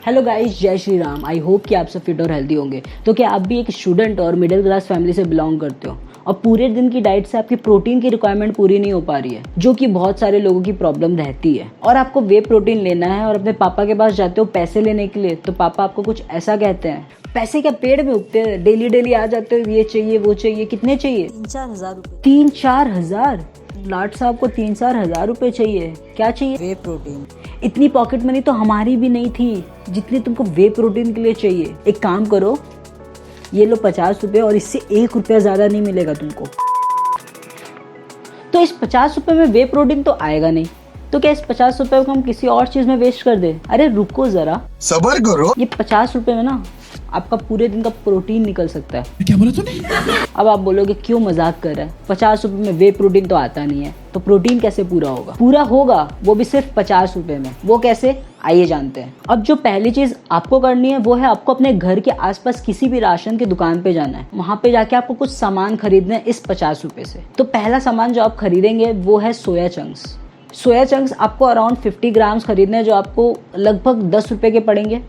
Hello guys, जय Shri Ram. I hope कि आप सब फिट और हेल्दी होंगे। तो क्या आप भी एक स्टूडेंट और मिडिल क्लास फैमिली से बिलोंग करते हो और पूरे दिन की डाइट से आपकी प्रोटीन की रिक्वायरमेंट पूरी नहीं हो पा रही है, जो कि बहुत सारे लोगों की प्रॉब्लम रहती है, और आपको वे प्रोटीन लेना है और अपने पापा के पास जाते हो पैसे लेने के लिए, तो पापा आपको कुछ ऐसा कहते हैं, पैसे क्या पेड़ में उगते हैं, डेली डेली आ जाते हो, ये चाहिए वो चाहिए। कितने चाहिए? 3-4 हज़ार रुपये। 3-4 हज़ार? लाट साहब को 3-4 हज़ार रुपये चाहिए? क्या चाहिए? वे प्रोटीन। इतनी पॉकेट मनी तो हमारी भी नहीं थी जितनी तुमको वे प्रोटीन के लिए चाहिए। एक काम करो, ये लो 50 रुपये, और इससे 1 रुपया ज़्यादा नहीं मिलेगा तुमको। तो इस 50 रुपये में वे प्रोटीन तो आएगा नहीं, तो क्या इस 50 रुपये को हम किसी और चीज़ में वेस्ट कर दे? अरे रुको ज़रा, सबर करो। ये 50 रुपये में ना आपका पूरे दिन का प्रोटीन निकल सकता है। क्या बोला तूने? अब आप बोलोगे क्यों मजाक कर रहा है, 50 रुपये में वे प्रोटीन तो आता नहीं है, तो प्रोटीन कैसे पूरा होगा? पूरा होगा, वो भी सिर्फ 50 रुपये में। वो कैसे? आइए जानते हैं। अब जो पहली चीज आपको करनी है वो है आपको अपने घर के आसपास किसी भी राशन की दुकान पे जाना है। वहां पे जाके आपको कुछ सामान खरीदना है इस 50 रुपये से। तो पहला सामान जो आप खरीदेंगे वो है सोया चंक्स। सोया चंक्स आपको अराउंड 50 ग्राम्स खरीदने हैं, जो आपको लगभग 10 रुपये के पड़ेंगे।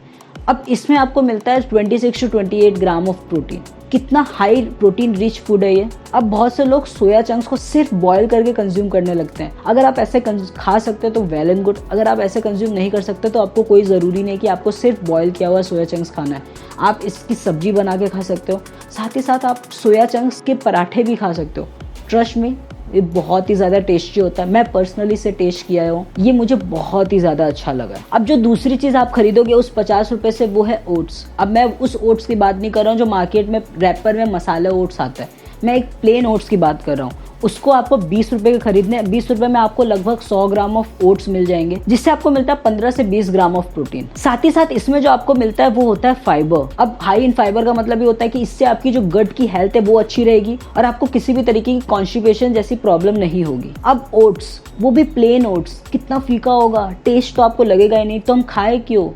अब इसमें आपको मिलता है 26 to 28 ग्राम ऑफ प्रोटीन। कितना हाई प्रोटीन रिच फूड है ये। अब बहुत से लोग सोया चंक्स को सिर्फ बॉईल करके कंज्यूम करने लगते हैं। अगर आप ऐसे खा सकते हो तो वेल एंड गुड। अगर आप ऐसे कंज्यूम नहीं कर सकते तो आपको कोई ज़रूरी नहीं कि आपको सिर्फ बॉईल किया हुआ सोया चंक्स खाना है। आप इसकी सब्जी बना के खा सकते हो, साथ ही साथ आप सोया चंक्स के पराठे भी खा सकते हो। ट्रस्ट मी, ये बहुत ही ज़्यादा टेस्टी होता है। मैं पर्सनली इसे टेस्ट किया हूँ, ये मुझे बहुत ही ज़्यादा अच्छा लगा। अब जो दूसरी चीज़ आप खरीदोगे उस 50 रुपये से, वो है ओट्स। अब मैं उस ओट्स की बात नहीं कर रहा हूँ जो मार्केट में रैपर में मसाला ओट्स आता है, मैं एक प्लेन ओट्स की बात कर रहा हूँ। उसको आपको 20 रुपये के खरीदने हैं। 20 रुपये में आपको लगभग 100 ग्राम ऑफ ओट्स मिल जाएंगे, जिससे आपको मिलता है 15 से 20 ग्राम ऑफ प्रोटीन। साथ ही साथ इसमें जो आपको मिलता है वो होता है फाइबर। अब हाई इन फाइबर का मतलब ये होता है कि इससे आपकी जो गट की हेल्थ है वो अच्छी रहेगी और आपको किसी भी तरीके की कॉन्स्टिपेशन जैसी प्रॉब्लम नहीं होगी। अब ओट्स, वो भी प्लेन ओट्स, कितना फीका होगा, टेस्ट तो आपको लगेगा ही नहीं, तो हम खाए क्यों?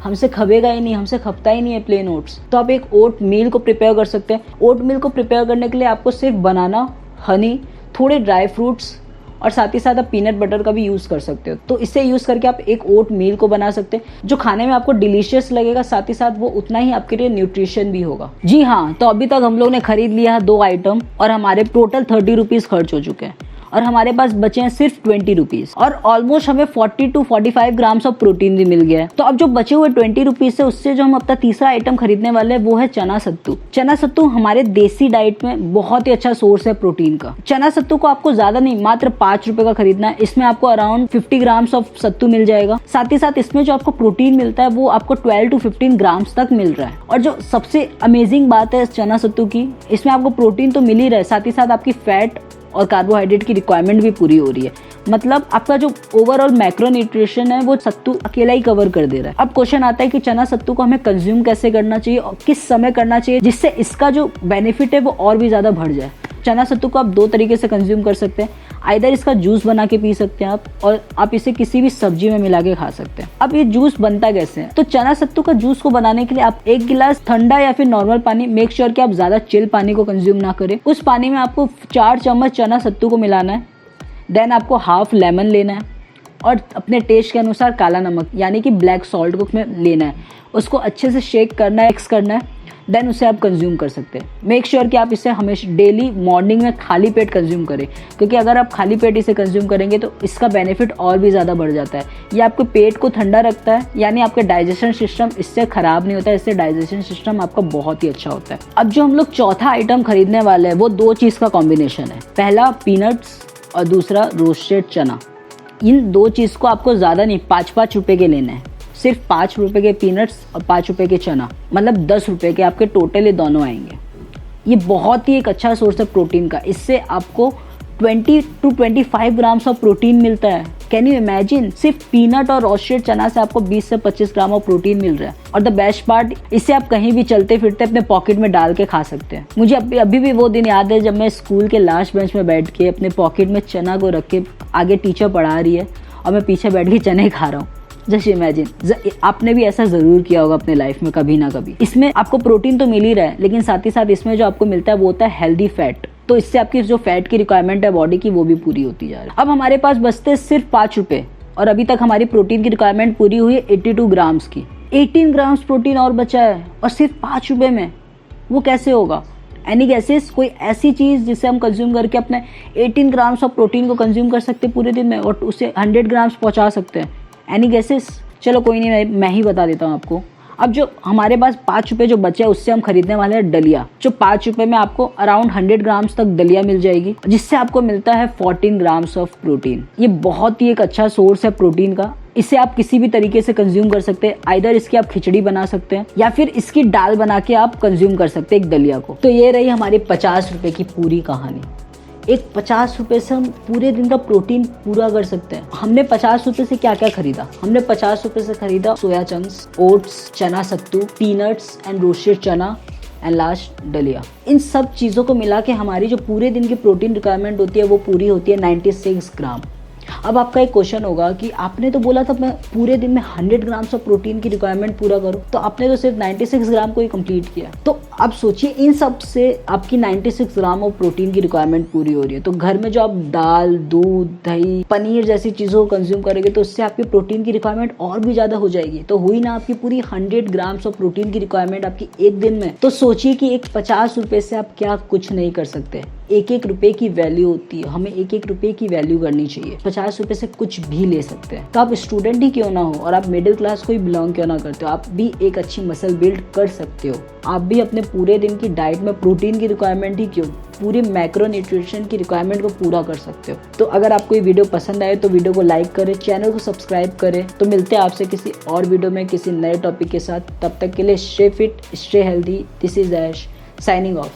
हमसे खबेगा ही नहीं, हमसे खपता ही नहीं है प्लेन ओट्स। तो आप एक ओट मील को प्रिपेयर कर सकते हैं। ओट मील को प्रिपेयर करने के लिए आपको सिर्फ बनाना, हनी, थोड़े ड्राई फ्रूट्स और साथ ही साथ आप पीनट बटर का भी यूज़ कर सकते हो। तो इसे यूज़ करके आप एक ओट मील को बना सकते हैं, जो खाने में आपको डिलीशियस लगेगा, साथ ही साथ वो उतना ही आपके लिए न्यूट्रिशन भी होगा। जी हाँ, तो अभी तक हम लोग ने खरीद लिया 2 आइटम और हमारे टोटल 30 रुपीज़ खर्च हो चुके हैं, और हमारे पास बचे हैं सिर्फ 20 रुपीज़, और ऑलमोस्ट हमें 40 to 45 ग्राम्स ऑफ प्रोटीन भी मिल गया है। तो अब जो बचे हुए 20 रुपीज़ से, उससे जो हम अपना तीसरा आइटम खरीदने वाले हैं वो है चना सत्तू। चना सत्तू हमारे देसी डाइट में बहुत ही अच्छा सोर्स है प्रोटीन का। चना सत्तू को आपको ज्यादा नहीं, मात्र 5 रुपए का खरीदना है। इसमें आपको अराउंड 50 ग्राम्स ऑफ सत्तू मिल जाएगा। साथ ही साथ इसमें जो आपको प्रोटीन मिलता है वो आपको 12 to 15 ग्राम्स तक मिल रहा है। और जो सबसे अमेजिंग बात है चना सत्तू की, इसमें आपको प्रोटीन तो मिल ही रहा है, साथ ही साथ आपकी फैट और कार्बोहाइड्रेट की रिक्वायरमेंट भी पूरी हो रही है। मतलब आपका जो ओवरऑल मैक्रो न्यूट्रिशन है वो सत्तू अकेला ही कवर कर दे रहा है। अब क्वेश्चन आता है कि चना सत्तू को हमें कंज्यूम कैसे करना चाहिए और किस समय करना चाहिए, जिससे इसका जो बेनिफिट है वो और भी ज़्यादा बढ़ जाए। चना सत्तू को आप 2 तरीके से कंज्यूम कर सकते हैं। आइदर इसका जूस बना के पी सकते हैं आप, और आप इसे किसी भी सब्जी में मिला के खा सकते हैं। अब ये जूस बनता कैसे है? तो चना सत्तू का जूस को बनाने के लिए आप 1 गिलास ठंडा या फिर नॉर्मल पानी, मेक श्योर कि आप ज्यादा चिल पानी को कंज्यूम ना करें, उस पानी में आपको 4 चम्मच चना सत्तू को मिलाना है। देन आपको हाफ लेमन लेना है और अपने टेस्ट के अनुसार काला नमक यानी कि ब्लैक सॉल्ट को उसमें लेना है। उसको अच्छे से शेक करना है, मिक्स करना है, देन उसे आप कंज्यूम कर सकते हैं। मेक श्योर कि आप इसे हमेशा डेली मॉर्निंग में खाली पेट कंज्यूम करें, क्योंकि अगर आप खाली पेट इसे कंज्यूम करेंगे तो इसका बेनिफिट और भी ज़्यादा बढ़ जाता है। ये आपके पेट को ठंडा रखता है, यानी आपका डाइजेशन सिस्टम इससे ख़राब नहीं होता है, इससे डाइजेशन सिस्टम आपका बहुत ही अच्छा होता है। अब जो हम लोग चौथा आइटम खरीदने वाले हैं वो 2 चीज़ का कॉम्बिनेशन है। पहला पीनट्स और दूसरा रोस्टेड चना। इन 2 चीज़ को आपको ज़्यादा नहीं, 5-5 रुपये के लेना है। सिर्फ 5 रुपये के पीनट्स और 5 रुपये के चना, मतलब 10 रुपये के आपके टोटल ये दोनों आएंगे। ये बहुत ही एक अच्छा सोर्स है प्रोटीन का। इससे आपको 20 to 25 ग्राम्स ऑफ प्रोटीन मिलता है। Can you imagine? सिर्फ पीनट और रोस्टेड चना से आपको 20 से 25 ग्राम ऑफ प्रोटीन मिल रहा है। और द बेस्ट पार्ट, इसे आप कहीं भी चलते फिरते अपने पॉकेट में डाल के खा सकते हैं। मुझे अभी भी वो दिन याद है जब मैं स्कूल के लास्ट बेंच में बैठ के अपने पॉकेट में चना को रख के, आगे टीचर पढ़ा रही है और मैं पीछे बैठ के चने खा रहा हूँ। जस्ट इमेजिन, आपने भी ऐसा जरूर किया होगा अपने लाइफ में कभी ना कभी। इसमें आपको प्रोटीन तो मिल ही रहा है, लेकिन साथ ही साथ इसमें जो आपको मिलता है वो होता है हेल्दी फैट। तो इससे आपकी जो फैट की रिक्वायरमेंट है बॉडी की वो भी पूरी होती जा रही है। अब हमारे पास बचते सिर्फ 5 रुपये, और अभी तक हमारी प्रोटीन की रिक्वायरमेंट पूरी हुई है 82 ग्राम्स की। 18 ग्राम्स प्रोटीन और बचा है और सिर्फ 5 रुपए में, वो कैसे होगा? Any gases? कोई ऐसी चीज़ जिसे हम कंज्यूम करके अपने 18 ग्राम्स ऑफ प्रोटीन को कंज्यूम कर सकते हैं पूरे दिन में और उसे 100 ग्राम्स पहुंचा सकते हैं? Any gases? चलो कोई नहीं, मैं ही बता देता हूँ आपको। अब जो हमारे पास 5 रुपये जो बचे हैं उससे हम खरीदने वाले हैं दलिया, जो 5 रुपये में आपको अराउंड 100 ग्राम्स तक दलिया मिल जाएगी, जिससे आपको मिलता है 14 ग्राम्स ऑफ प्रोटीन। ये बहुत ही एक अच्छा सोर्स है प्रोटीन का। इसे आप किसी भी तरीके से कंज्यूम कर सकते हैं, आइदर इसकी आप खिचड़ी बना सकते हैं या फिर इसकी दाल बना के आप कंज्यूम कर सकते हैं एक दलिया को। तो ये रही हमारी 50 रुपये की पूरी कहानी। एक 50 रुपये से हम पूरे दिन का प्रोटीन पूरा कर सकते हैं। हमने 50 रुपये से क्या क्या खरीदा? हमने 50 रुपये से खरीदा सोया चंक्स, ओट्स, चना सत्तू, पीनट्स एंड रोस्टेड चना एंड लास्ट दलिया। इन सब चीज़ों को मिला के हमारी जो पूरे दिन की प्रोटीन रिक्वायरमेंट होती है वो पूरी होती है 96 ग्राम। अब आपका एक क्वेश्चन होगा कि आपने तो बोला था मैं पूरे दिन में 100 ग्राम्स ऑफ प्रोटीन की रिक्वायरमेंट पूरा करूं, तो आपने तो सिर्फ 96 ग्राम को ही कंप्लीट किया। तो अब सोचिए इन सब से आपकी 96 ग्राम ऑफ प्रोटीन की रिक्वायरमेंट पूरी हो रही है। तो घर में जो आप दाल, दूध, दही, पनीर जैसी चीज़ों को कंज्यूम करेंगे तो उससे आपकी प्रोटीन की रिक्वायरमेंट और भी ज़्यादा हो जाएगी। तो हुई ना आपकी पूरी 100 ग्राम्स ऑफ प्रोटीन की रिक्वायरमेंट आपकी एक दिन में। तो सोचिए कि एक 50 रुपये से आप क्या कुछ नहीं कर सकते। एक एक रुपए की वैल्यू होती है, हमें एक एक रुपए की वैल्यू करनी चाहिए। 50 रुपए से कुछ भी ले सकते हैं। तो आप स्टूडेंट ही क्यों ना हो और आप मिडिल क्लास को ही बिलोंग क्यों ना करते हो, आप भी एक अच्छी मसल बिल्ड कर सकते हो। आप भी अपने पूरे दिन की डाइट में प्रोटीन की रिक्वायरमेंट ही क्यों, पूरे मैक्रो न्यूट्रिशन की रिक्वायरमेंट को पूरा कर सकते हो। तो अगर आपको ये वीडियो पसंद आए तो वीडियो को लाइक करें, चैनल को सब्सक्राइब करें। तो मिलते हैं आपसे किसी और वीडियो में किसी नए टॉपिक के साथ। तब तक के लिए stay fit, stay healthy. This is Ash signing of.